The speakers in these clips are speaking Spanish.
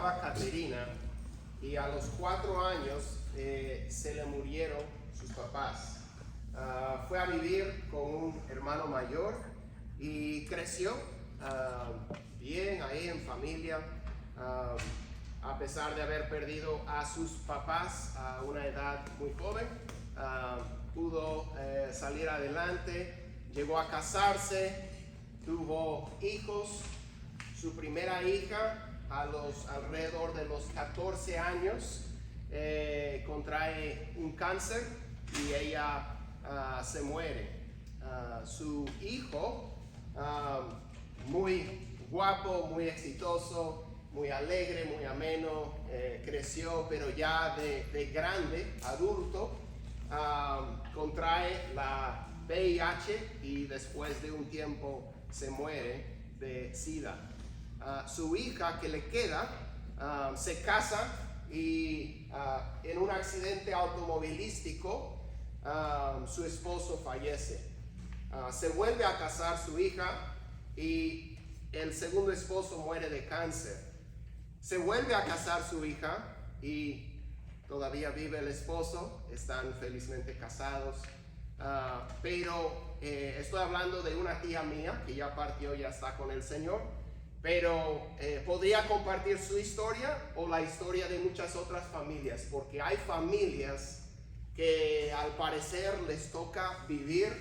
llamaba Caterina y a los 4 años se le murieron sus papás. Fue a vivir con un hermano mayor y creció bien ahí en familia, a pesar de haber perdido a sus papás a una edad muy joven. Pudo salir adelante, llegó a casarse, tuvo hijos. Su primera hija alrededor de los 14 años contrae un cáncer y ella se muere. Su hijo, muy guapo, muy exitoso, muy alegre, muy ameno, creció, pero ya de grande, adulto, contrae la VIH y después de un tiempo se muere de SIDA. Su hija que le queda se casa y en un accidente automovilístico su esposo fallece. Se vuelve a casar su hija y el segundo esposo muere de cáncer. Se vuelve a casar su hija y todavía vive el esposo, están felizmente casados. Pero estoy hablando de una tía mía que ya partió, ya está con el Señor. Pero podría compartir su historia o la historia de muchas otras familias, porque hay familias que al parecer les toca vivir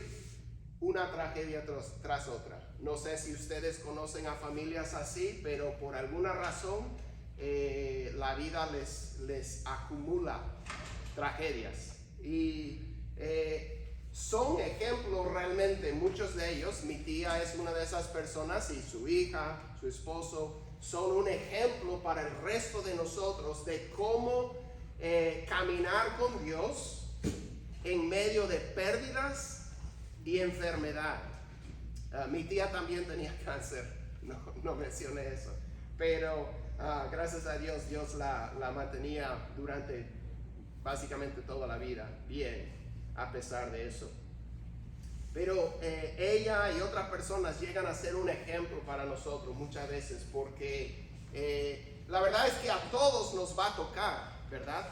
una tragedia tras otra. No sé si ustedes conocen a familias así, pero por alguna razón la vida les acumula tragedias. Y son ejemplos realmente, muchos de ellos. Mi tía es una de esas personas y su hija, su esposo, son un ejemplo para el resto de nosotros de cómo caminar con Dios en medio de pérdidas y enfermedad. Mi tía también tenía cáncer, no mencioné eso, pero gracias a Dios, Dios la mantenía durante básicamente toda la vida bien, a pesar de eso. Pero ella y otras personas llegan a ser un ejemplo para nosotros muchas veces, porque la verdad es que a todos nos va a tocar, ¿verdad?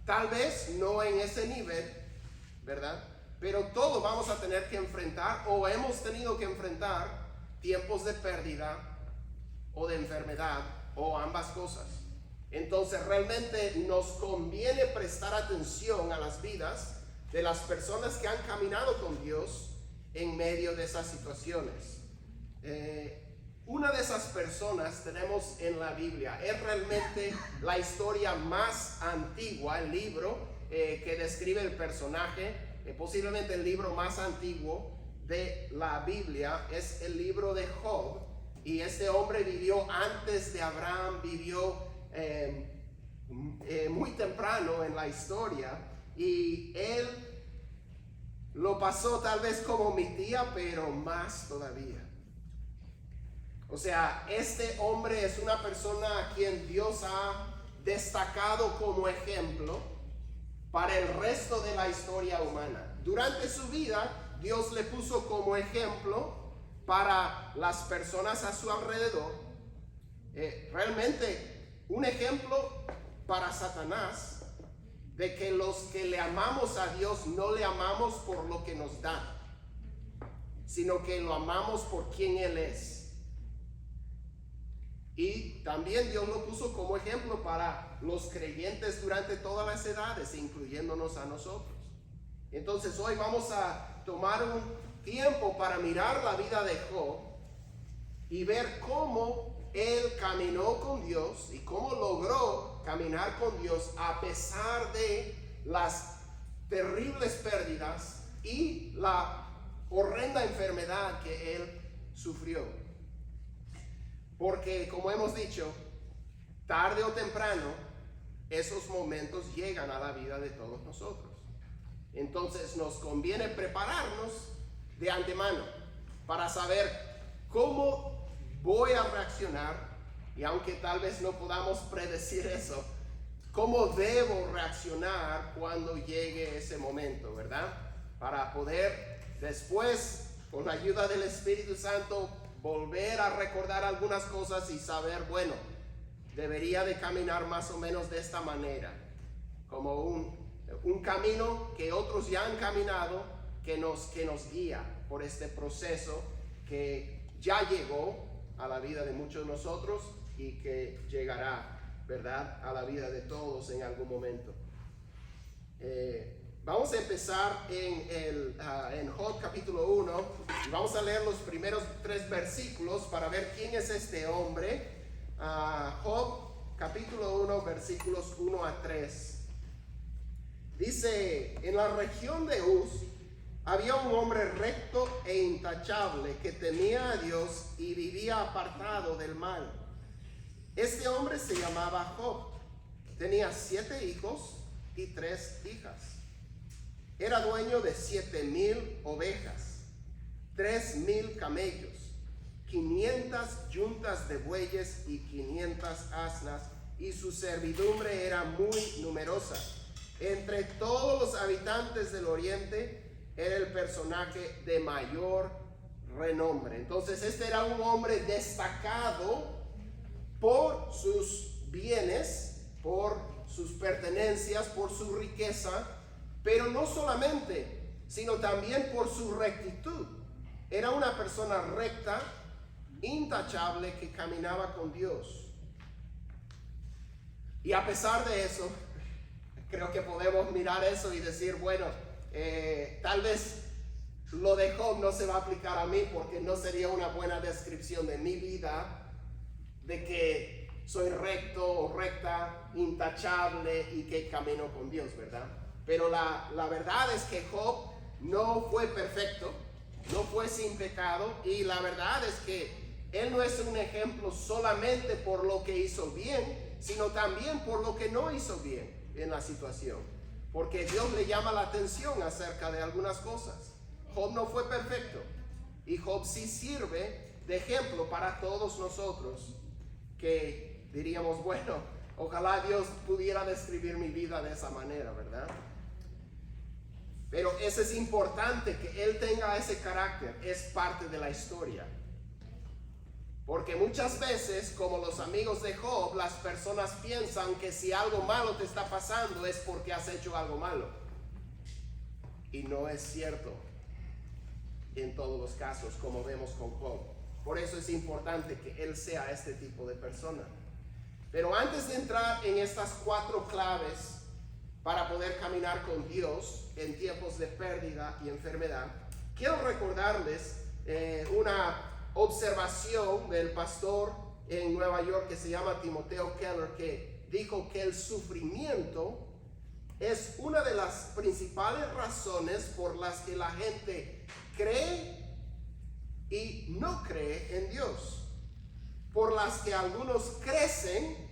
Tal vez no en ese nivel, ¿verdad? Pero todos vamos a tener que enfrentar, o hemos tenido que enfrentar, tiempos de pérdida o de enfermedad, o ambas cosas. Entonces realmente nos conviene prestar atención a las vidas de las personas que han caminado con Dios en medio de esas situaciones. Una de esas personas tenemos en la Biblia. Es realmente la historia más antigua, el libro que describe el personaje, posiblemente el libro más antiguo de la Biblia, es el libro de Job. Y este hombre vivió antes de Abraham, vivió muy temprano en la historia, y él lo pasó tal vez como mi tía, pero más todavía. O sea, este hombre es una persona a quien Dios ha destacado como ejemplo para el resto de la historia humana. Durante su vida, Dios le puso como ejemplo para las personas a su alrededor. Realmente un ejemplo para Satanás, de que los que le amamos a Dios no le amamos por lo que nos da, sino que lo amamos por quien Él es. Y también Dios lo puso como ejemplo para los creyentes durante todas las edades, incluyéndonos a nosotros. Entonces hoy vamos a tomar un tiempo para mirar la vida de Job y ver cómo él caminó con Dios y cómo logró caminar con Dios a pesar de las terribles pérdidas y la horrenda enfermedad que él sufrió. Porque, como hemos dicho, tarde o temprano esos momentos llegan a la vida de todos nosotros. Entonces nos conviene prepararnos de antemano para saber cómo voy a reaccionar, y aunque tal vez no podamos predecir eso, cómo debo reaccionar cuando llegue ese momento, ¿verdad? Para poder después, con la ayuda del Espíritu Santo, volver a recordar algunas cosas y saber, bueno, debería de caminar más o menos de esta manera, como un camino que otros ya han caminado, que nos guía por este proceso que ya llegó a la vida de muchos de nosotros y que llegará, ¿verdad?, a la vida de todos en algún momento. Vamos a empezar en Job capítulo 1 y vamos a leer los primeros 3 versículos para ver quién es este hombre. Job capítulo 1 versículos 1 a 3. Dice: en la región de Uz había un hombre recto e intachable que temía a Dios y vivía apartado del mal. Este hombre se llamaba Job. Tenía 7 hijos y 3 hijas. Era dueño de 7,000 ovejas, 3,000 camellos, 500 yuntas de bueyes y 500 asnas, y su servidumbre era muy numerosa. Entre todos los habitantes del oriente era el personaje de mayor renombre. Entonces este era un hombre destacado por sus bienes, por sus pertenencias, por su riqueza, pero no solamente, sino también por su rectitud. Era una persona recta, intachable, que caminaba con Dios. Y a pesar de eso, creo que podemos mirar eso y decir, bueno, tal vez lo de Job no se va a aplicar a mí, porque no sería una buena descripción de mi vida, de que soy recto o recta, intachable y que camino con Dios, ¿verdad? Pero la verdad es que Job no fue perfecto, no fue sin pecado, y la verdad es que él no es un ejemplo solamente por lo que hizo bien, sino también por lo que no hizo bien en la situación, porque Dios le llama la atención acerca de algunas cosas. Job no fue perfecto, y Job sí sirve de ejemplo para todos nosotros, que diríamos, bueno, ojalá Dios pudiera describir mi vida de esa manera, ¿verdad? Pero eso es importante, que él tenga ese carácter, es parte de la historia. Porque muchas veces, como los amigos de Job, las personas piensan que si algo malo te está pasando es porque has hecho algo malo. Y no es cierto en todos los casos, como vemos con Job. Por eso es importante que él sea este tipo de persona. Pero antes de entrar en estas 4 claves para poder caminar con Dios en tiempos de pérdida y enfermedad, quiero recordarles una observación del pastor en Nueva York que se llama Timoteo Keller, que dijo que el sufrimiento es una de las principales razones por las que la gente cree y no cree en Dios, por las que algunos crecen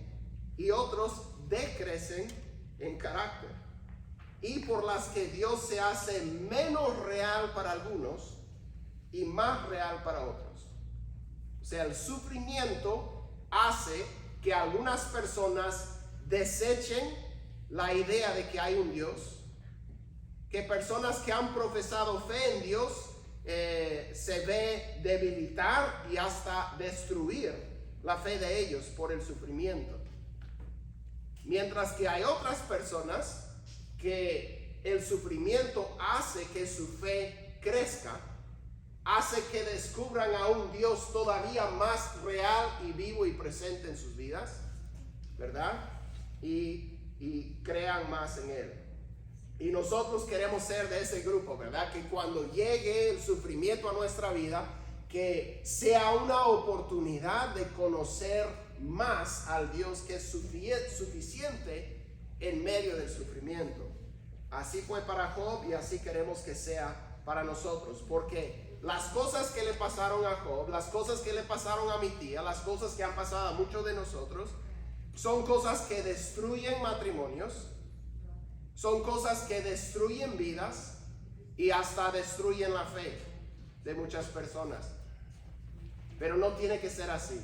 y otros decrecen en carácter, y por las que Dios se hace menos real para algunos y más real para otros. O sea, el sufrimiento hace que algunas personas desechen la idea de que hay un Dios, que personas que han profesado fe en Dios se ve debilitar y hasta destruir la fe de ellos por el sufrimiento. Mientras que hay otras personas que el sufrimiento hace que su fe crezca, hace que descubran a un Dios todavía más real y vivo y presente en sus vidas, ¿verdad? Y crean más en Él. Y nosotros queremos ser de ese grupo, ¿verdad? Que cuando llegue el sufrimiento a nuestra vida, que sea una oportunidad de conocer más al Dios que es suficiente en medio del sufrimiento. Así fue para Job y así queremos que sea para nosotros, porque las cosas que le pasaron a Job, las cosas que le pasaron a mi tía, las cosas que han pasado a muchos de nosotros, son cosas que destruyen matrimonios, son cosas que destruyen vidas y hasta destruyen la fe de muchas personas. Pero no tiene que ser así.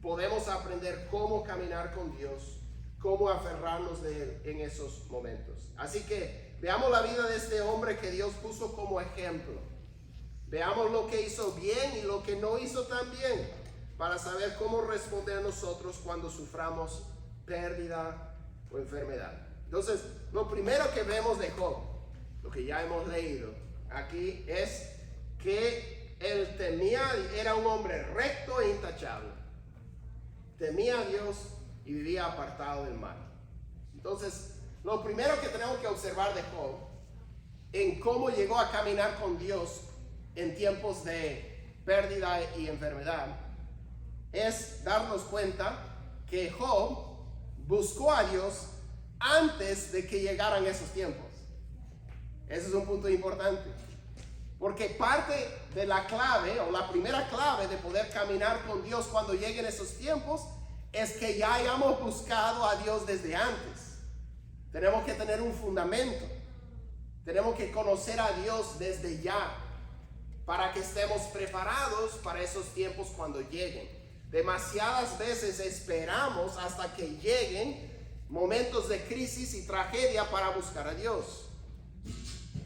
Podemos aprender cómo caminar con Dios, cómo aferrarnos de Él en esos momentos. Así que veamos la vida de este hombre que Dios puso como ejemplo. Veamos lo que hizo bien y lo que no hizo tan bien, para saber cómo responder nosotros cuando suframos pérdida o enfermedad. Entonces, lo primero que vemos de Job, lo que ya hemos leído aquí, es que él temía, era un hombre recto e intachable. Temía a Dios y vivía apartado del mal. Entonces, lo primero que tenemos que observar de Job, en cómo llegó a caminar con Dios en tiempos de pérdida y enfermedad, es darnos cuenta que Job buscó a Dios antes de que llegaran esos tiempos. Ese es un punto importante, porque parte de la clave, o la primera clave de poder caminar con Dios cuando lleguen esos tiempos, es que ya hayamos buscado a Dios desde antes. Tenemos que tener un fundamento, tenemos que conocer a Dios desde ya, para que estemos preparados para esos tiempos cuando lleguen. Demasiadas veces esperamos hasta que lleguen momentos de crisis y tragedia para buscar a Dios.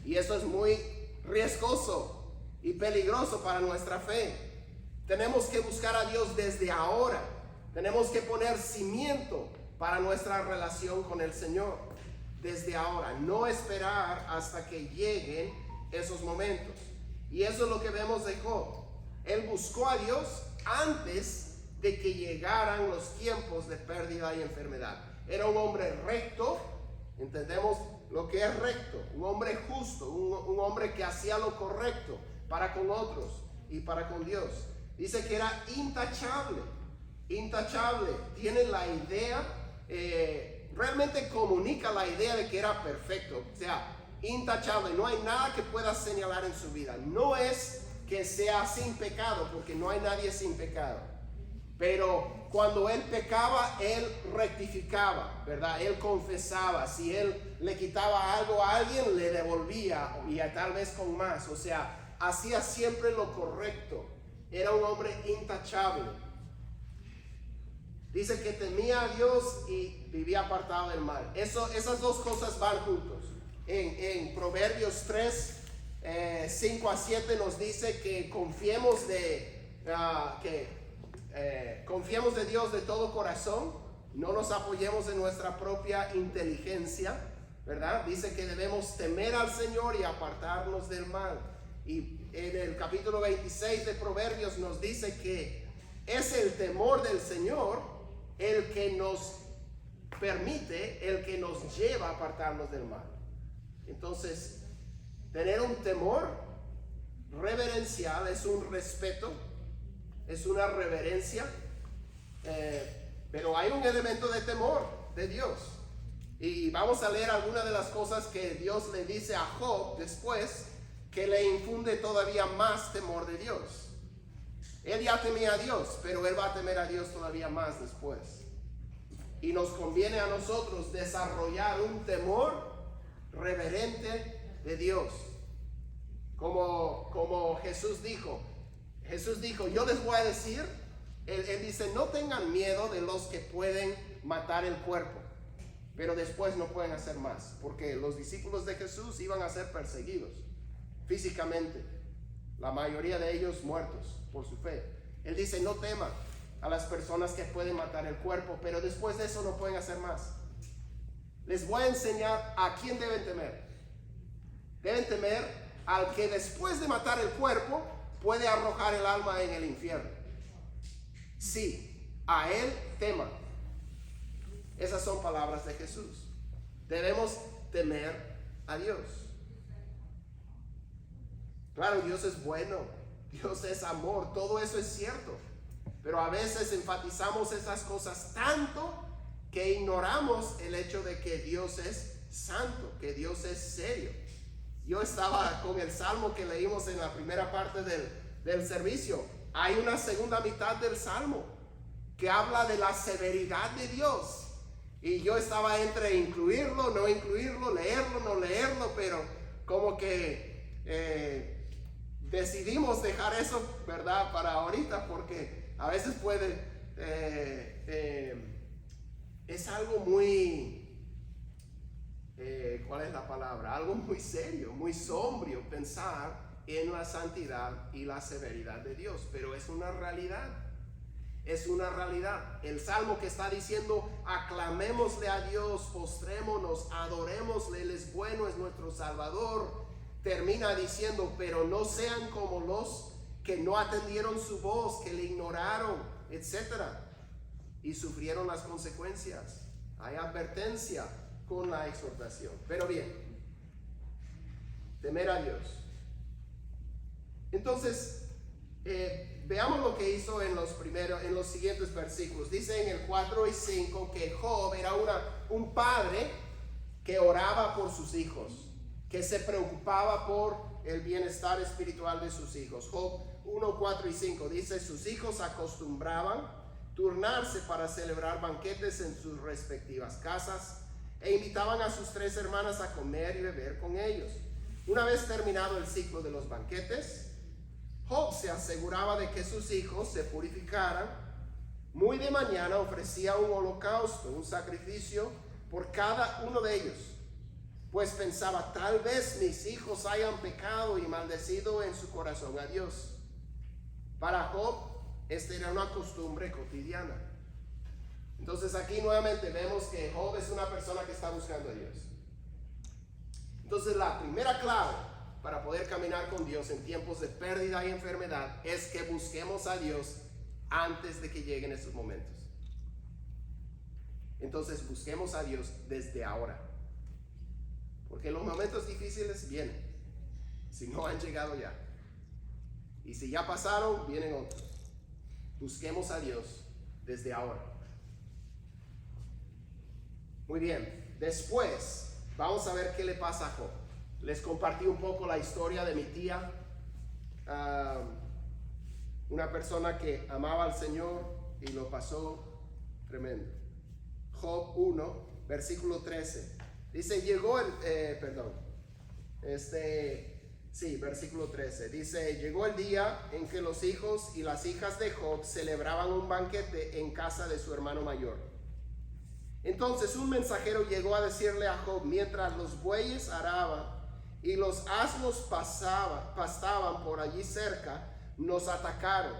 Y eso es muy riesgoso y peligroso para nuestra fe. Tenemos que buscar a Dios desde ahora. Tenemos que poner cimiento para nuestra relación con el Señor desde ahora. No esperar hasta que lleguen esos momentos. Y eso es lo que vemos de Job. Él buscó a Dios antes de que llegaran los tiempos de pérdida y enfermedad. Era un hombre recto, entendemos lo que es recto, un hombre justo, un hombre que hacía lo correcto para con otros y para con Dios. Dice que era intachable, tiene la idea, realmente comunica la idea de que era perfecto, o sea, intachable, no hay nada que pueda señalar en su vida. No es que sea sin pecado, porque no hay nadie sin pecado. Pero cuando él pecaba, él rectificaba, ¿verdad? Él confesaba. Si él le quitaba algo a alguien, le devolvía, y tal vez con más. O sea, hacía siempre lo correcto. Era un hombre intachable. Dice que temía a Dios y vivía apartado del mal. Esas dos cosas van juntos. En Proverbios 3, 5 a 7 nos dice que confiemos de Dios de todo corazón, no nos apoyemos en nuestra propia inteligencia, ¿verdad? Dice que debemos temer al Señor y apartarnos del mal. Y en el capítulo 26 de Proverbios nos dice que es el temor del Señor el que nos permite, el que nos lleva a apartarnos del mal. Entonces, tener un temor reverencial es un respeto, es una reverencia, pero hay un elemento de temor de Dios. Y vamos a leer algunas de las cosas que Dios le dice a Job después, que le infunde todavía más temor de Dios. Él ya temía a Dios, pero él va a temer a Dios todavía más después. Y nos conviene a nosotros desarrollar un temor reverente de Dios. Como Jesús dijo, yo les voy a decir, él dice, no tengan miedo de los que pueden matar el cuerpo, pero después no pueden hacer más, porque los discípulos de Jesús iban a ser perseguidos físicamente, la mayoría de ellos muertos por su fe. Él dice, no teman a las personas que pueden matar el cuerpo, pero después de eso no pueden hacer más. Les voy a enseñar a quién deben temer. Deben temer al que después de matar el cuerpo puede arrojar el alma en el infierno. Sí, a él teman. Esas son palabras de Jesús. Debemos temer a Dios. Claro, Dios es bueno, Dios es amor, todo eso es cierto. Pero a veces enfatizamos esas cosas tanto que ignoramos el hecho de que Dios es santo, que Dios es serio. Yo estaba con el salmo que leímos en la primera parte del servicio. Hay una segunda mitad del salmo que habla de la severidad de Dios. Y yo estaba entre incluirlo, no incluirlo, leerlo, no leerlo, pero como que decidimos dejar eso, ¿verdad? Para ahorita, porque a veces puede, es algo muy... ¿cuál es la palabra? Algo muy serio, muy sombrío pensar en la santidad y la severidad de Dios, pero es una realidad. Es una realidad. El salmo que está diciendo, aclamémosle a Dios, postrémonos, adorémosle, Él es bueno, es nuestro Salvador, termina diciendo, pero no sean como los que no atendieron su voz, que le ignoraron, etcétera, y sufrieron las consecuencias. Hay advertencia con la exhortación. Pero bien, temer a Dios. Entonces, veamos lo que hizo en los siguientes versículos. Dice en el 4 y 5 que Job era un padre que oraba por sus hijos, que se preocupaba por el bienestar espiritual de sus hijos. Job 1, 4 y 5 dice, sus hijos acostumbraban turnarse para celebrar banquetes en sus respectivas casas e invitaban a sus 3 hermanas a comer y beber con ellos. Una vez terminado el ciclo de los banquetes, Job se aseguraba de que sus hijos se purificaran. Muy de mañana ofrecía un holocausto, un sacrificio por cada uno de ellos, pues pensaba, tal vez mis hijos hayan pecado y maldecido en su corazón a Dios. Para Job, esta era una costumbre cotidiana. Entonces aquí nuevamente vemos que Job es una persona que está buscando a Dios. Entonces la primera clave para poder caminar con Dios en tiempos de pérdida y enfermedad es que busquemos a Dios antes de que lleguen esos momentos. Entonces busquemos a Dios desde ahora, porque los momentos difíciles vienen, si no han llegado ya, y si ya pasaron, vienen otros. Busquemos a Dios desde ahora. Muy bien, después vamos a ver qué le pasa a Job. Les compartí un poco la historia de mi tía, una persona que amaba al Señor y lo pasó tremendo. Job 1, versículo 13. Dice, versículo 13. Dice, llegó el día en que los hijos y las hijas de Job celebraban un banquete en casa de su hermano mayor. Entonces un mensajero llegó a decirle a Job, mientras los bueyes araban y los asnos pastaban por allí cerca, nos atacaron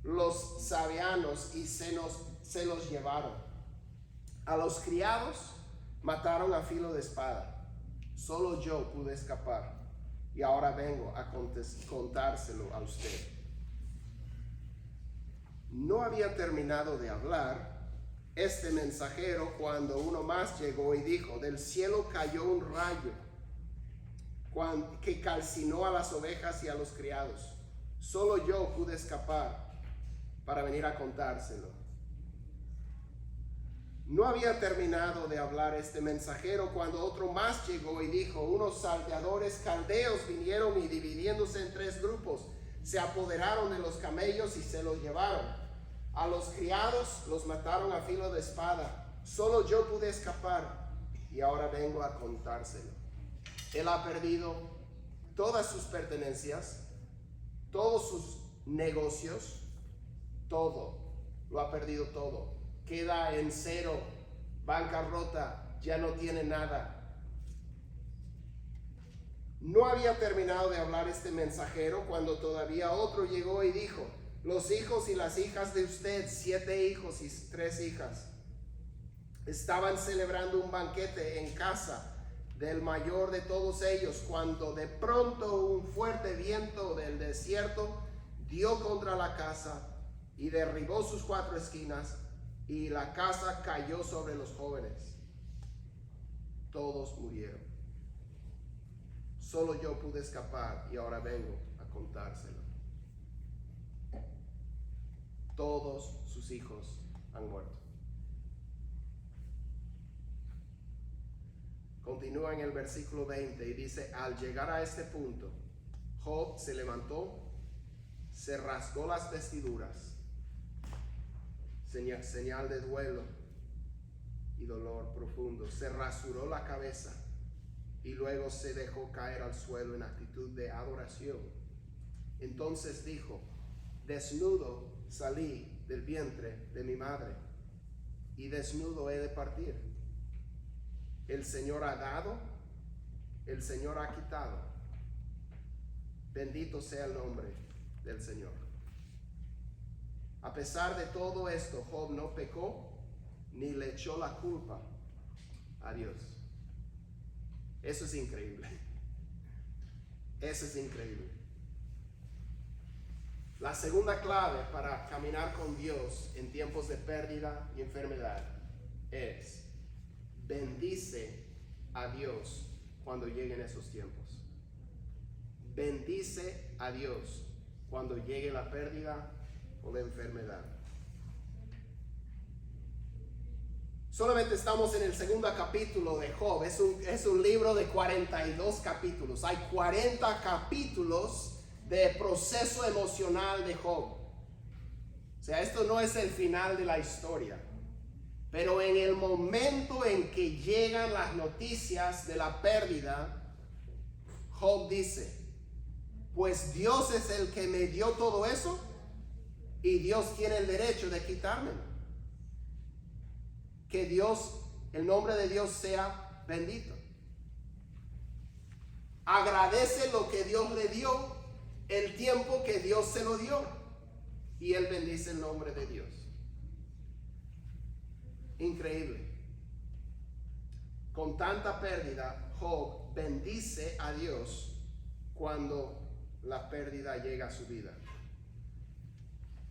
los sabeanos y se los llevaron. A los criados mataron a filo de espada. Solo yo pude escapar y ahora vengo a contárselo a usted. No había terminado de hablar este mensajero cuando uno más llegó y dijo, del cielo cayó un rayo que calcinó a las ovejas y a los criados. Solo yo pude escapar para venir a contárselo. No había terminado de hablar este mensajero cuando otro más llegó y dijo, unos salteadores caldeos vinieron y dividiéndose en 3 grupos, se apoderaron de los camellos y se los llevaron. A los criados los mataron a filo de espada. Solo yo pude escapar y ahora vengo a contárselo. Él ha perdido todas sus pertenencias, todos sus negocios, todo. Lo ha perdido todo. Queda en cero, bancarrota, ya no tiene nada. No había terminado de hablar este mensajero cuando todavía otro llegó y dijo, los hijos y las hijas de usted, 7 hijos y 3 hijas, estaban celebrando un banquete en casa del mayor de todos ellos, cuando de pronto un fuerte viento del desierto dio contra la casa y derribó sus 4 esquinas, y la casa cayó sobre los jóvenes. Todos murieron. Solo yo pude escapar y ahora vengo a contárselo. Todos sus hijos han muerto. Continúa en el versículo 20 y dice, al llegar a este punto, Job se levantó, se rasgó las vestiduras, señal de duelo y dolor profundo, se rasuró la cabeza y luego se dejó caer al suelo en actitud de adoración. Entonces dijo, desnudo salí del vientre de mi madre y desnudo he de partir. El Señor ha dado, el Señor ha quitado. Bendito sea el nombre del Señor. A pesar de todo esto, Job no pecó ni le echó la culpa a Dios. Eso es increíble. Eso es increíble. La segunda clave para caminar con Dios en tiempos de pérdida y enfermedad es: bendice a Dios cuando lleguen esos tiempos. Bendice a Dios cuando llegue la pérdida o la enfermedad. Solamente estamos en el segundo capítulo de Job. Es un libro de 42 capítulos. Hay 40 capítulos de proceso emocional de Job. O sea, esto no es el final de la historia. Pero en el momento en que llegan las noticias de la pérdida, Job dice: pues Dios es el que me dio todo eso y Dios tiene el derecho de quitármelo. Que Dios, el nombre de Dios sea bendito. Agradece lo que Dios le dio, el tiempo que Dios se lo dio, y él bendice el nombre de Dios. Increíble. Con tanta pérdida, Job bendice a Dios cuando la pérdida llega a su vida.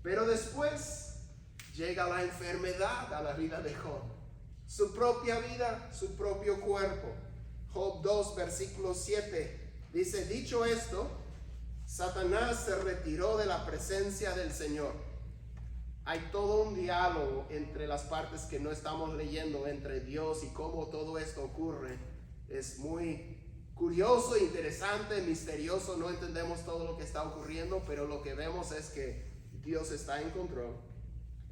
Pero después llega la enfermedad a la vida de Job. Su propia vida, su propio cuerpo. Job 2, versículo 7 dice: dicho esto, Satanás se retiró de la presencia del Señor. Hay todo un diálogo entre las partes que no estamos leyendo, entre Dios y cómo todo esto ocurre. Es muy curioso, interesante, misterioso. No entendemos todo lo que está ocurriendo, pero lo que vemos es que Dios está en control.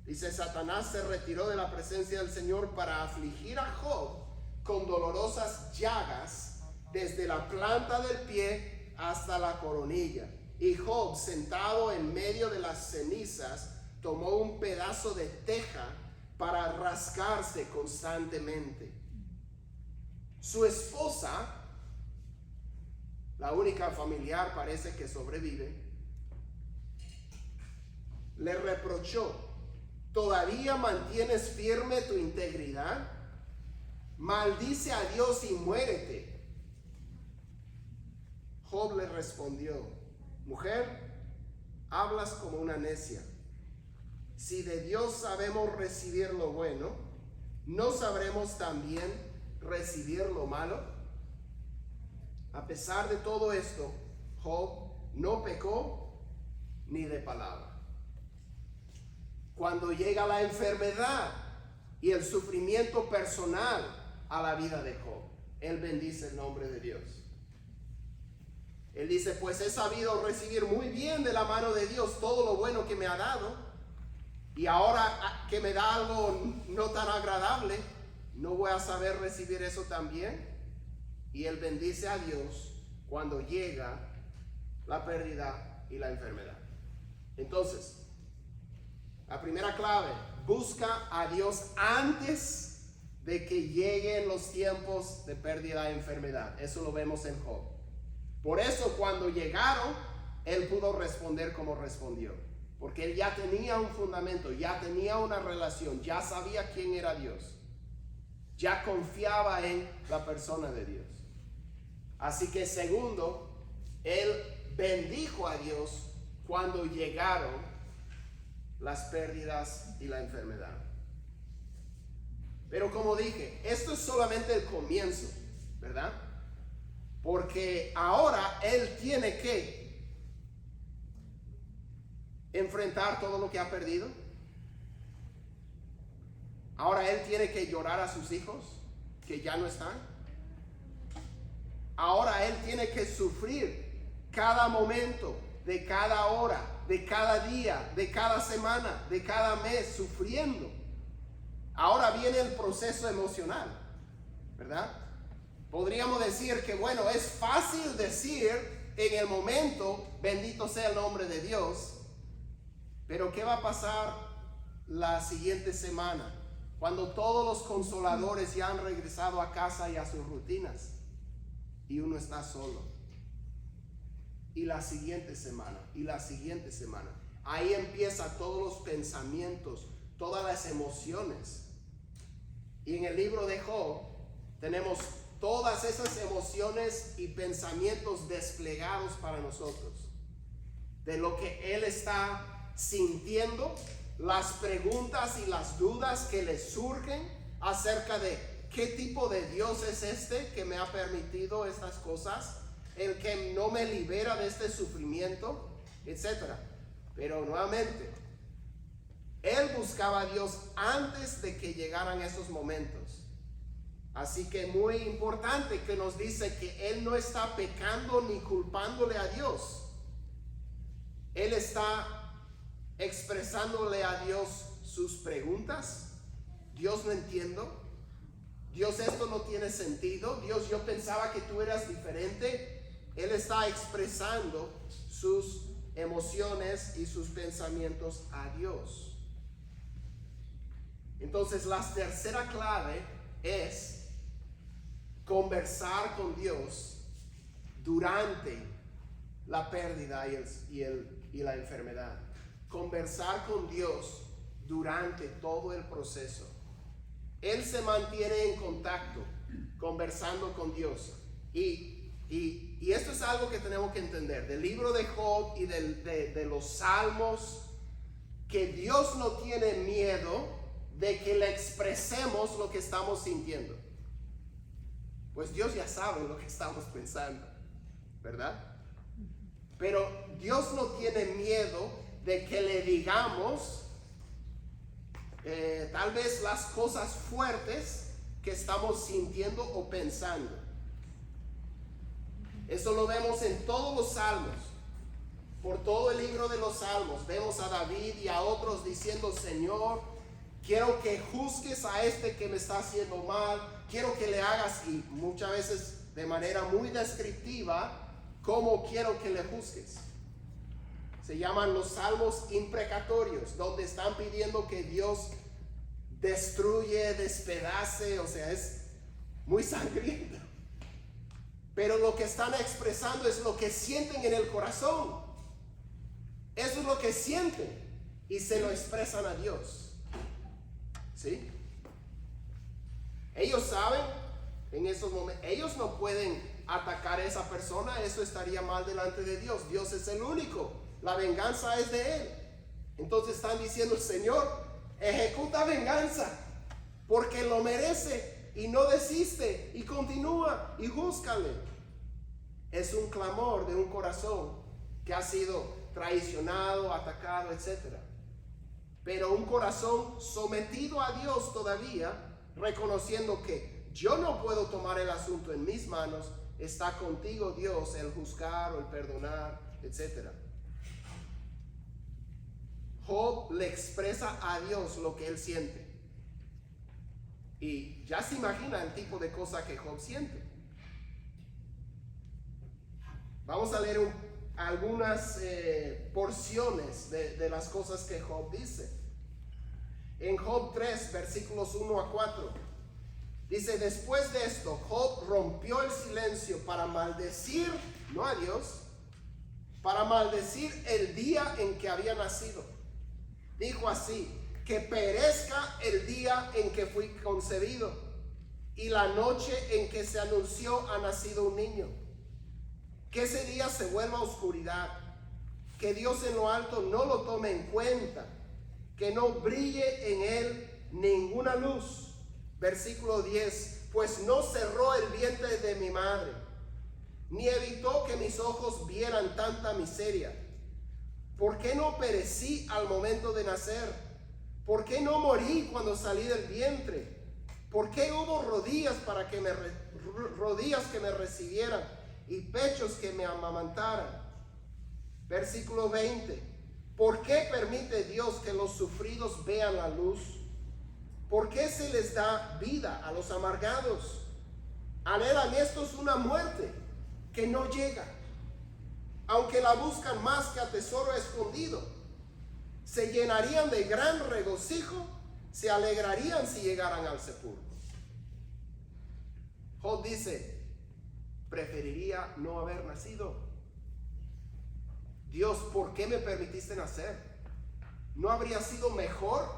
Dice: Satanás se retiró de la presencia del Señor para afligir a Job con dolorosas llagas desde la planta del pie hasta la coronilla. Y Job, sentado en medio de las cenizas, tomó un pedazo de teja para rascarse constantemente. Su esposa, la única familiar parece que sobrevive, le reprochó: ¿todavía mantienes firme tu integridad? Maldice a Dios y muérete. Job le respondió: mujer, hablas como una necia. Si de Dios sabemos recibir lo bueno, ¿no sabremos también recibir lo malo? A pesar de todo esto, Job no pecó ni de palabra. Cuando llega la enfermedad y el sufrimiento personal a la vida de Job, él bendice el nombre de Dios. Él dice: pues he sabido recibir muy bien de la mano de Dios todo lo bueno que me ha dado, y ahora que me da algo no tan agradable, ¿no voy a saber recibir eso también? Y él bendice a Dios cuando llega la pérdida y la enfermedad. Entonces, la primera clave: busca a Dios antes de que lleguen los tiempos de pérdida y enfermedad. Eso lo vemos en Job. Por eso cuando llegaron, él pudo responder como respondió, porque él ya tenía un fundamento, ya tenía una relación, ya sabía quién era Dios, ya confiaba en la persona de Dios. Así que segundo, él bendijo a Dios cuando llegaron las pérdidas y la enfermedad. Pero como dije, esto es solamente el comienzo, ¿verdad? Porque ahora él tiene que enfrentar todo lo que ha perdido. Ahora él tiene que llorar a sus hijos que ya no están. Ahora él tiene que sufrir cada momento, de cada hora, de cada día, de cada semana, de cada mes, sufriendo. Ahora viene el proceso emocional, ¿verdad? Podríamos decir que, bueno, es fácil decir en el momento, bendito sea el nombre de Dios, pero ¿qué va a pasar la siguiente semana? Cuando todos los consoladores ya han regresado a casa y a sus rutinas, y uno está solo. Y la siguiente semana, y la siguiente semana. ahí empiezan todos los pensamientos, todas las emociones. Y en el libro de Job tenemos todas esas emociones y pensamientos desplegados para nosotros, de lo que él está sintiendo, las preguntas y las dudas que le surgen acerca de qué tipo de Dios es este que me ha permitido estas cosas, el que no me libera de este sufrimiento, etc. Pero nuevamente, él buscaba a Dios antes de que llegaran esos momentos. Así que muy importante que nos dice que él no está pecando ni culpándole a Dios. Él está expresándole a Dios sus preguntas. Dios, no entiendo. Dios, esto no tiene sentido. Dios, yo pensaba que tú eras diferente. Él está expresando sus emociones y sus pensamientos a Dios. Entonces, la tercera clave es conversar con Dios durante la pérdida y la enfermedad. Conversar con Dios durante todo el proceso. Él se mantiene en contacto, conversando con Dios. Y esto es algo que tenemos que entender del libro de Job y de los Salmos, que Dios no tiene miedo de que le expresemos lo que estamos sintiendo. Pues Dios ya sabe lo que estamos pensando, ¿verdad? Pero Dios no tiene miedo de que le digamos tal vez las cosas fuertes que estamos sintiendo o pensando. Eso lo vemos en todos los salmos. Por todo el libro de los salmos vemos a David y a otros diciendo: Señor, quiero que juzgues a este que me está haciendo mal, quiero que le hagas, y muchas veces de manera muy descriptiva, cómo quiero que le juzgues. Se llaman los salmos imprecatorios, donde están pidiendo que Dios destruye, despedace, o sea, es muy sangriento. Pero lo que están expresando es lo que sienten en el corazón. Eso es lo que sienten y se lo expresan a Dios. ¿Sí? Ellos saben en esos momentos, ellos no pueden atacar a esa persona, eso estaría mal delante de Dios. Dios es el único, la venganza es de Él. Entonces están diciendo: Señor, ejecuta venganza, porque lo merece, y no desiste, y continúa, y júzcale. Es un clamor de un corazón que ha sido traicionado, atacado, etc. Pero un corazón sometido a Dios todavía, reconociendo que yo no puedo tomar el asunto en mis manos, está contigo Dios, el juzgar o el perdonar, etc. Job le expresa a Dios lo que él siente. Y ya se imagina el tipo de cosa que Job siente. Vamos a leer algunas porciones de las cosas que Job dice. En Job 3, versículos 1 a 4, dice: después de esto, Job rompió el silencio para maldecir, no a Dios, para maldecir el día en que había nacido. Dijo así: que perezca el día en que fui concebido, y la noche en que se anunció ha nacido un niño. Que ese día se vuelva oscuridad, que Dios en lo alto no lo tome en cuenta, que no brille en él ninguna luz. Versículo 10: pues no cerró el vientre de mi madre, ni evitó que mis ojos vieran tanta miseria. ¿Por qué no perecí al momento de nacer? ¿Por qué no morí cuando salí del vientre? ¿Por qué hubo rodillas rodillas que me recibieran y pechos que me amamantaran? Versículo 20: ¿por qué permite Dios que los sufridos vean la luz? ¿Por qué se les da vida a los amargados? Anhelan estos una muerte que no llega, aunque la buscan más que a tesoro escondido. Se llenarían de gran regocijo, se alegrarían si llegaran al sepulcro. Job dice: preferiría no haber nacido. Dios, ¿por qué me permitiste nacer? ¿no habría sido mejor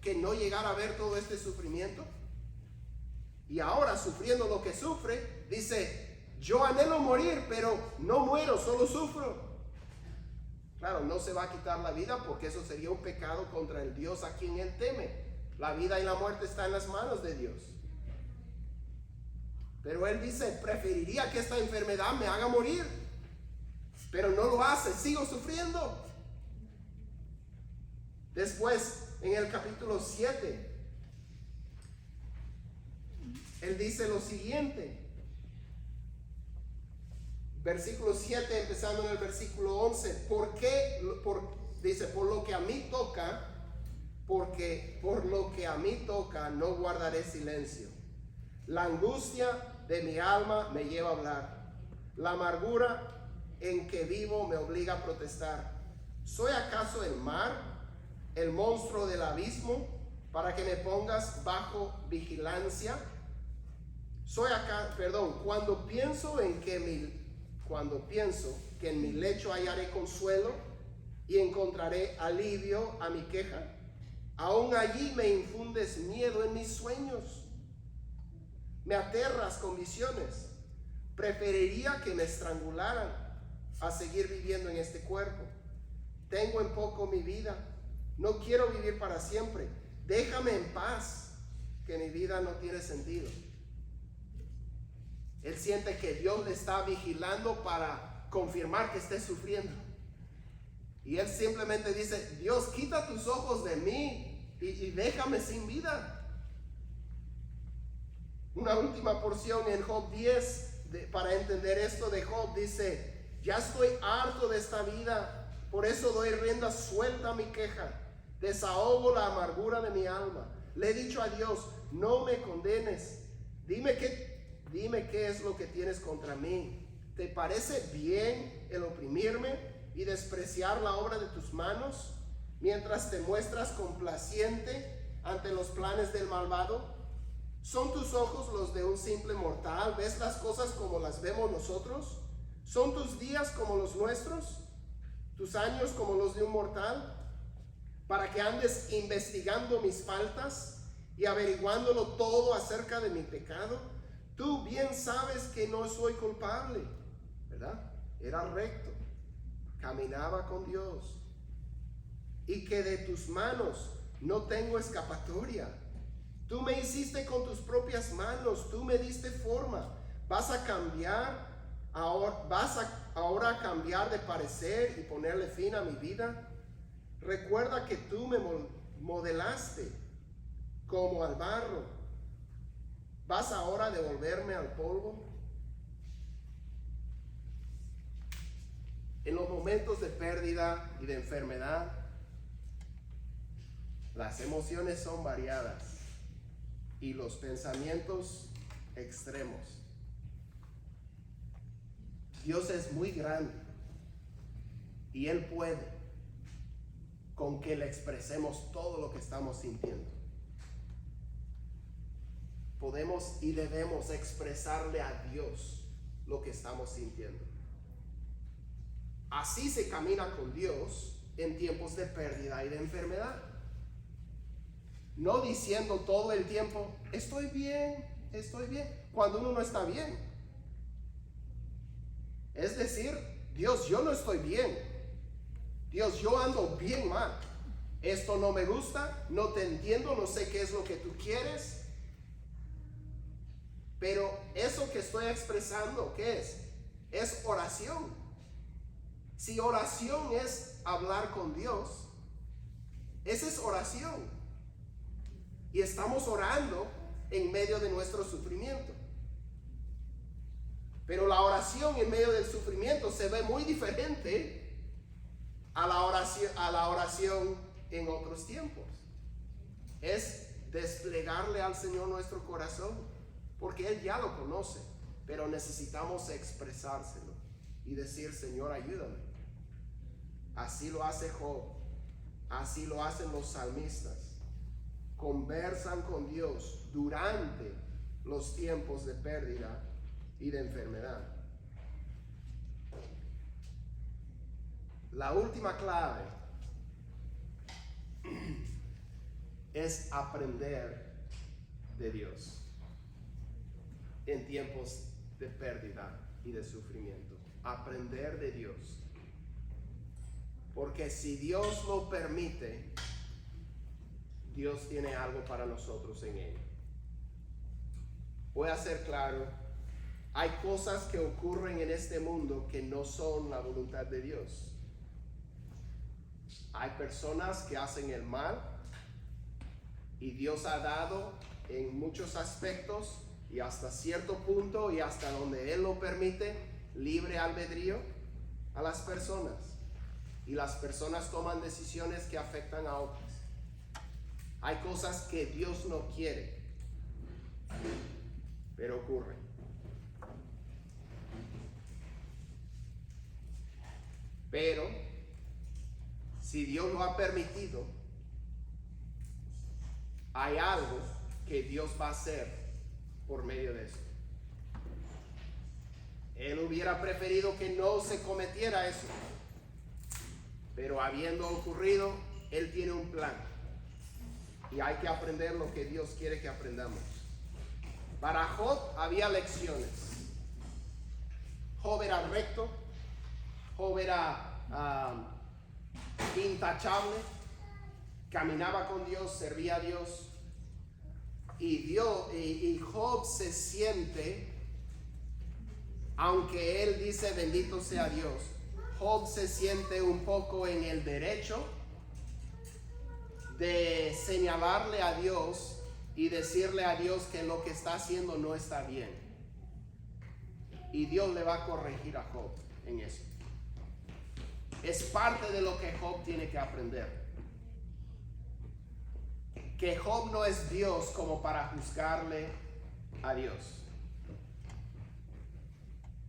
que no llegar a ver todo este sufrimiento? Y ahora, sufriendo lo que sufre, dice, yo anhelo morir, pero no muero, solo sufro. Claro, no se va a quitar la vida porque eso sería un pecado contra el Dios a quien él teme. La vida y la muerte están en las manos de Dios. Pero él dice, preferiría que esta enfermedad me haga morir. Pero no lo hace, sigo sufriendo. Después, en el capítulo 7, él dice lo siguiente. Versículo 7, empezando en el versículo 11. Dice, por lo que a mí toca, porque por lo que a mí toca, no guardaré silencio. La angustia de mi alma me lleva a hablar. La amargura en que vivo me obliga a protestar. ¿Soy acaso el mar, el monstruo del abismo, para que me pongas bajo vigilancia? Cuando pienso que en mi lecho hallaré consuelo y encontraré alivio a mi queja, aún allí me infundes miedo en mis sueños. Me aterras con visiones. Preferiría que me estrangularan a seguir viviendo en este cuerpo. Tengo en poco mi vida. No quiero vivir para siempre. Déjame en paz, que mi vida no tiene sentido. Él siente que Dios le está vigilando para confirmar que esté sufriendo. Y él simplemente dice, Dios, quita tus ojos de mí y déjame sin vida. Una última porción en Job 10, para entender esto de Job, dice, ya estoy harto de esta vida, por eso doy rienda suelta a mi queja, desahogo la amargura de mi alma. Le he dicho a Dios, no me condenes, dime qué es lo que tienes contra mí. ¿Te parece bien el oprimirme y despreciar la obra de tus manos, mientras te muestras complaciente ante los planes del malvado? ¿Son tus ojos los de un simple mortal? ¿Ves las cosas como las vemos nosotros? ¿Son tus días como los nuestros? ¿Tus años como los de un mortal? Para que andes investigando mis faltas y averiguándolo todo acerca de mi pecado. Tú bien sabes que no soy culpable, ¿verdad? Era recto, caminaba con Dios, y que de tus manos no tengo escapatoria. Tú me hiciste con tus propias manos, tú me diste forma. ¿Vas a cambiar ahora a cambiar de parecer y ponerle fin a mi vida? Recuerda que tú me modelaste como al barro. ¿Vas ahora a devolverme al polvo? En los momentos de pérdida y de enfermedad, las emociones son variadas y los pensamientos extremos. Dios es muy grande y Él puede con que le expresemos todo lo que estamos sintiendo. Podemos y debemos expresarle a Dios lo que estamos sintiendo. Así se camina con Dios en tiempos de pérdida y de enfermedad. No diciendo todo el tiempo, estoy bien, cuando uno no está bien. Es decir, Dios, yo no estoy bien. Dios, yo ando bien mal. Esto no me gusta, no te entiendo, no sé qué es lo que tú quieres. Pero eso que estoy expresando, ¿qué es? Es oración. Si oración es hablar con Dios, esa es oración. Y estamos orando en medio de nuestro sufrimiento. Pero la oración en medio del sufrimiento se ve muy diferente a la oración en otros tiempos. Es desplegarle al Señor nuestro corazón, porque Él ya lo conoce, pero necesitamos expresárselo y decir, Señor, ayúdame. Así lo hace Job, así lo hacen los salmistas. Conversan con Dios durante los tiempos de pérdida y de enfermedad. La última clave es aprender de Dios en tiempos de pérdida y de sufrimiento. Aprender de Dios. Porque si Dios lo permite, Dios tiene algo para nosotros en él. Voy a ser claro, hay cosas que ocurren en este mundo que no son la voluntad de Dios. Hay personas que hacen el mal y Dios ha dado en muchos aspectos y hasta cierto punto y hasta donde Él lo permite, libre albedrío a las personas. Y las personas toman decisiones que afectan a otras. Hay cosas que Dios no quiere, pero ocurren. Pero si Dios lo ha permitido, hay algo que Dios va a hacer por medio de eso. Él hubiera preferido que no se cometiera eso, pero habiendo ocurrido, Él tiene un plan y hay que aprender lo que Dios quiere que aprendamos. Para Job había lecciones. Job era recto, Job era intachable, caminaba con Dios, servía a Dios, y Job se siente, aunque él dice bendito sea Dios, Job se siente un poco en el derecho de señalarle a Dios y decirle a Dios que lo que está haciendo no está bien, y Dios le va a corregir a Job en eso. Es parte de lo que Job tiene que aprender. Que Job no es Dios como para juzgarle a Dios.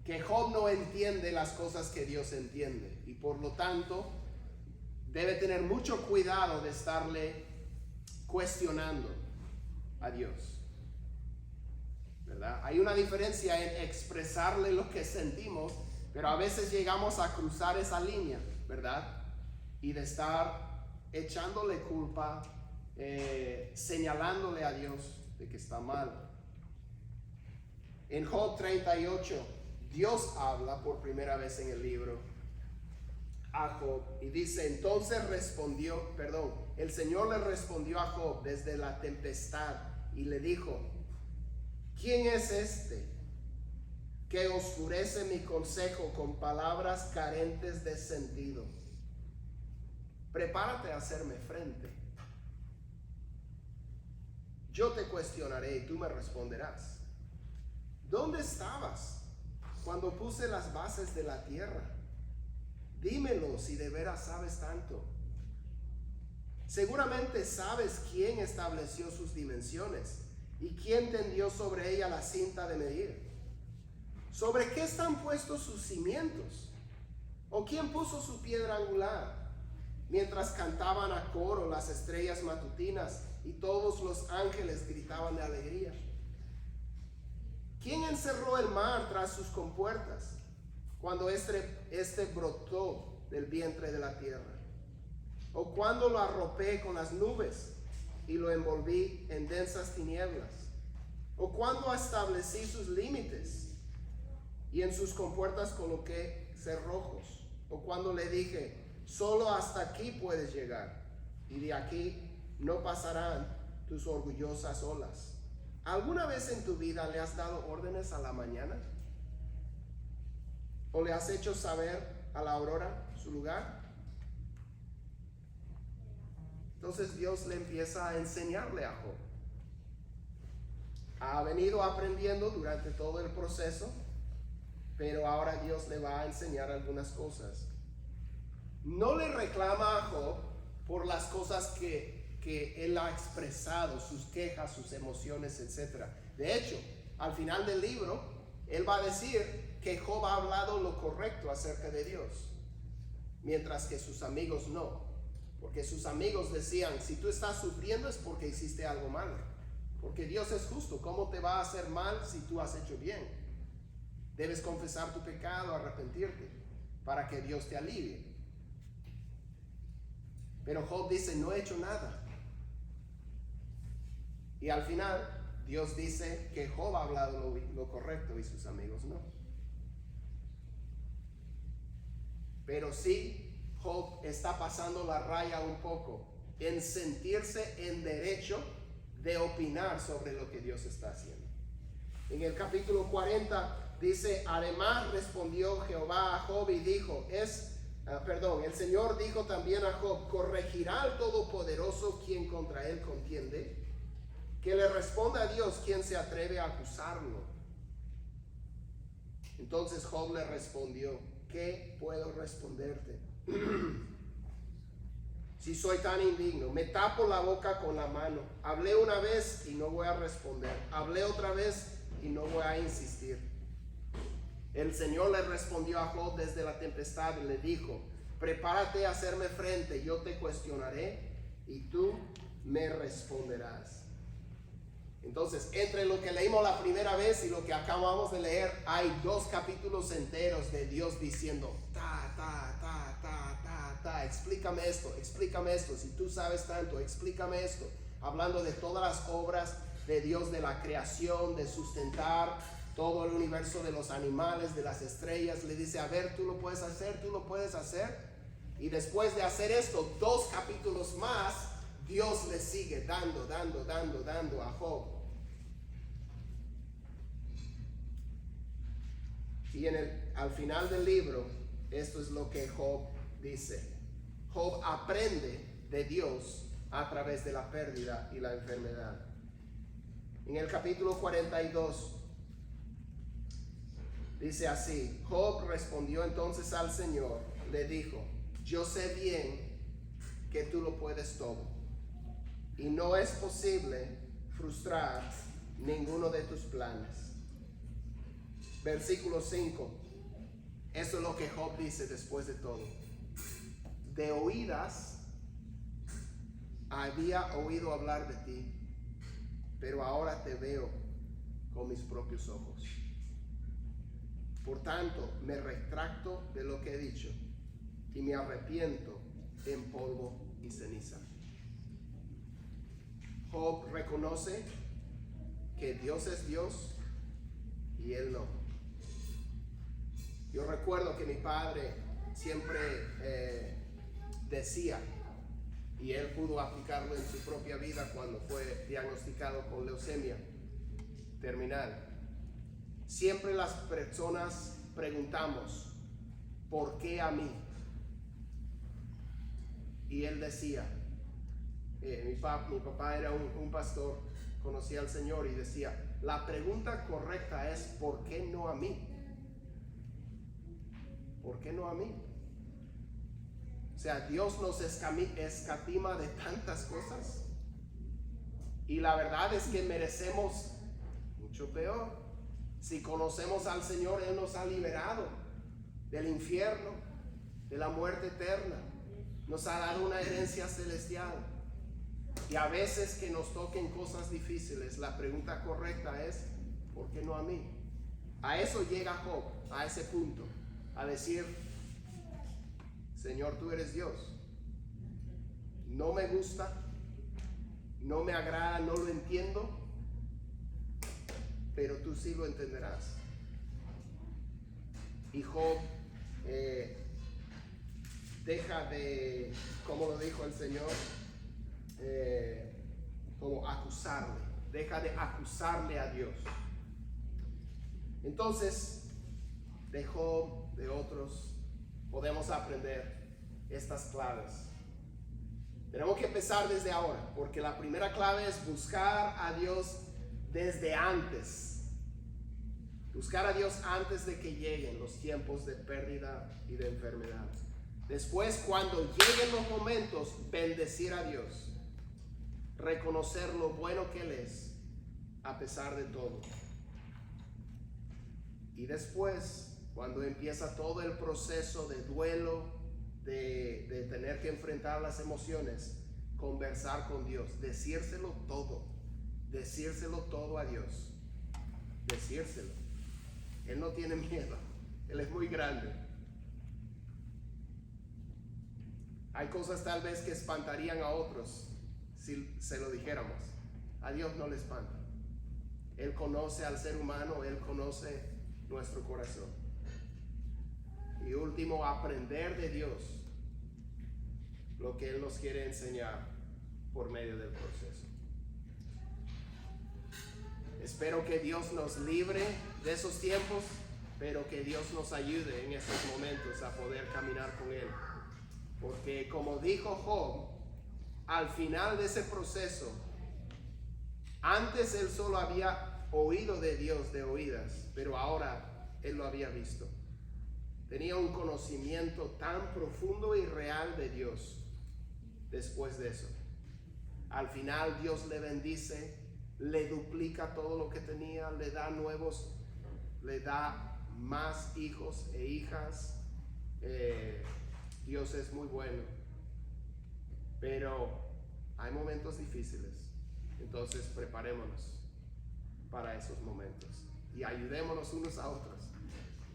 Que Job no entiende las cosas que Dios entiende. Y por lo tanto, debe tener mucho cuidado de estarle cuestionando a Dios. ¿Verdad? Hay una diferencia en expresarle lo que sentimos, pero a veces llegamos a cruzar esa línea, ¿verdad? Y de estar echándole culpa, señalándole a Dios de que está mal. En Job 38, Dios habla por primera vez en el libro a Job y dice, el Señor le respondió a Job desde la tempestad y le dijo, ¿quién es este que oscurece mi consejo con palabras carentes de sentido? Prepárate a hacerme frente. Yo te cuestionaré y tú me responderás. ¿Dónde estabas cuando puse las bases de la tierra? Dímelo si de veras sabes tanto. Seguramente sabes quién estableció sus dimensiones y quién tendió sobre ella la cinta de medir. ¿Sobre qué están puestos sus cimientos? ¿O quién puso su piedra angular? Mientras cantaban a coro las estrellas matutinas y todos los ángeles gritaban de alegría. ¿Quién encerró el mar tras sus compuertas cuando este brotó del vientre de la tierra? ¿O cuando lo arropé con las nubes y lo envolví en densas tinieblas? ¿O cuando establecí sus límites y en sus compuertas coloqué cerrojos? ¿O cuando le dije, solo hasta aquí puedes llegar y de aquí no pasarán tus orgullosas olas? ¿Alguna vez en tu vida le has dado órdenes a la mañana? ¿O le has hecho saber a la aurora su lugar? Entonces Dios le empieza a enseñarle a Job. Ha venido aprendiendo durante todo el proceso, pero ahora Dios le va a enseñar algunas cosas. No le reclama a Job por las cosas que él ha expresado, sus quejas, sus emociones, etc. De hecho, al final del libro, él va a decir que Job ha hablado lo correcto acerca de Dios, mientras que sus amigos no. Porque sus amigos decían, si tú estás sufriendo es porque hiciste algo malo. Porque Dios es justo, ¿cómo te va a hacer mal si tú has hecho bien? Debes confesar tu pecado, arrepentirte, para que Dios te alivie. Pero Job dice, no he hecho nada. Y al final, Dios dice que Job ha hablado lo correcto y sus amigos no. Pero sí, Job está pasando la raya un poco en sentirse en derecho de opinar sobre lo que Dios está haciendo. En el capítulo 40 dice, además respondió Jehová a Job y dijo, el Señor dijo también a Job, ¿corregirá al Todopoderoso quien contra él contiende? Que le responda a Dios quien se atreve a acusarlo. Entonces Job le respondió, ¿qué puedo responderte? Si soy tan indigno, me tapo la boca con la mano. Hablé una vez y no voy a responder. Hablé otra vez y no voy a insistir. El Señor le respondió a Job desde la tempestad y le dijo, prepárate a hacerme frente, yo te cuestionaré y tú me responderás. Entonces, entre lo que leímos la primera vez y lo que acabamos de leer, hay 2 capítulos enteros de Dios diciendo, explícame esto, si tú sabes tanto, explícame esto. Hablando de todas las obras de Dios, de la creación, de sustentar todo el universo, de los animales, de las estrellas. Le dice, a ver, tú lo puedes hacer. Y después de hacer esto, 2 capítulos más, Dios le sigue dando a Job. Y al final del libro, esto es lo que Job dice. Job aprende de Dios a través de la pérdida y la enfermedad. En el capítulo 42, dice así, Job respondió entonces al Señor, le dijo, yo sé bien que tú lo puedes todo, y no es posible frustrar ninguno de tus planes. Versículo 5. Eso es lo que Job dice después de todo. De oídas había oído hablar de ti, pero ahora te veo con mis propios ojos. Por tanto, me retracto de lo que he dicho y me arrepiento en polvo y ceniza. Job reconoce que Dios es Dios y él no. Yo recuerdo que mi padre siempre decía, y él pudo aplicarlo en su propia vida cuando fue diagnosticado con leucemia terminal. Siempre las personas preguntamos, ¿por qué a mí? Y él decía, mi papá era un pastor, conocía al Señor y decía, la pregunta correcta es, ¿por qué no a mí? ¿Por qué no a mí? O sea, Dios nos escatima de tantas cosas y la verdad es que merecemos mucho peor. Si conocemos al Señor, Él nos ha liberado del infierno, de la muerte eterna, nos ha dado una herencia celestial. Y a veces que nos toquen cosas difíciles, la pregunta correcta es, ¿por qué no a mí? A eso llega Job, a ese punto, a decir, Señor, tú eres Dios. No me gusta, no me agrada, no lo entiendo, pero tú sí lo entenderás. Y Job deja de, como lo dijo el Señor, como acusarle, deja de acusarle a Dios. Entonces, de Job, de otros, podemos aprender estas claves. Tenemos que empezar desde ahora, porque la primera clave es buscar a Dios desde antes. Buscar a Dios antes de que lleguen los tiempos de pérdida y de enfermedad. Después, cuando lleguen los momentos, bendecir a Dios. Reconocer lo bueno que Él es, a pesar de todo. Y después, cuando empieza todo el proceso de duelo, de tener que enfrentar las emociones, conversar con Dios, decírselo todo a Dios, decírselo. Él no tiene miedo, Él es muy grande. Hay cosas tal vez que espantarían a otros si se lo dijéramos. A Dios no le espanta. Él conoce al ser humano, Él conoce nuestro corazón. Y último, aprender de Dios lo que Él nos quiere enseñar por medio del proceso. Espero que Dios nos libre de esos tiempos, pero que Dios nos ayude en esos momentos a poder caminar con Él. Porque como dijo Job, al final de ese proceso, antes él solo había oído de Dios de oídas, pero ahora él lo había visto. Tenía un conocimiento tan profundo y real de Dios después de eso. Al final Dios le bendice, le duplica todo lo que tenía, le da más hijos e hijas. Dios es muy bueno, pero hay momentos difíciles. Entonces preparémonos para esos momentos y ayudémonos unos a otros.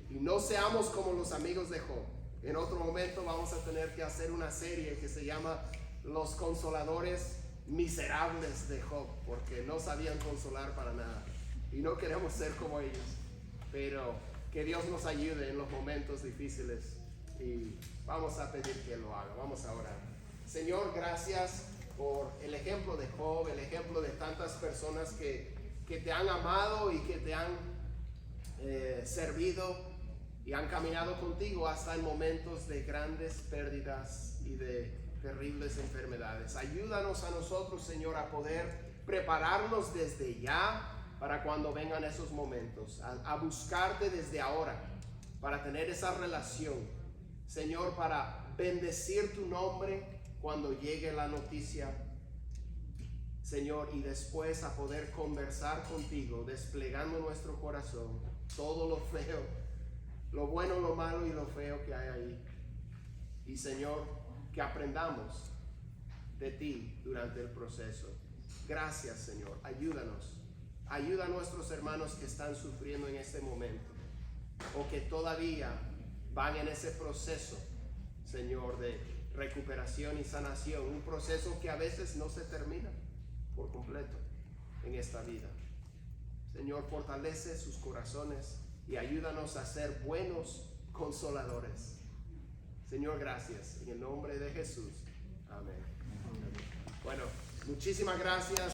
Y no seamos como los amigos de Job. En otro momento vamos a tener que hacer una serie que se llama Los Consoladores Miserables de Job, porque no sabían consolar para nada. Y no queremos ser como ellos. Pero que Dios nos ayude en los momentos difíciles. Y vamos a pedir que lo haga. Vamos a orar. Señor, gracias por el ejemplo de Job, el ejemplo de tantas personas que te han amado y que te han servido y han caminado contigo hasta en momentos de grandes pérdidas y de terribles enfermedades. Ayúdanos a nosotros, Señor, a poder prepararnos desde ya para cuando vengan esos momentos, a buscarte desde ahora, para tener esa relación, Señor, para bendecir tu nombre cuando llegue la noticia, Señor, y después a poder conversar contigo, desplegando nuestro corazón, todo lo feo, lo bueno, lo malo y lo feo que hay ahí. Y Señor, que aprendamos de ti durante el proceso. Gracias, Señor. Ayúdanos. Ayuda a nuestros hermanos que están sufriendo en este momento o que todavía van en ese proceso, Señor, de recuperación y sanación. Un proceso que a veces no se termina por completo en esta vida. Señor, fortalece sus corazones y ayúdanos a ser buenos consoladores. Señor, gracias. En el nombre de Jesús. Amén. Bueno, muchísimas gracias.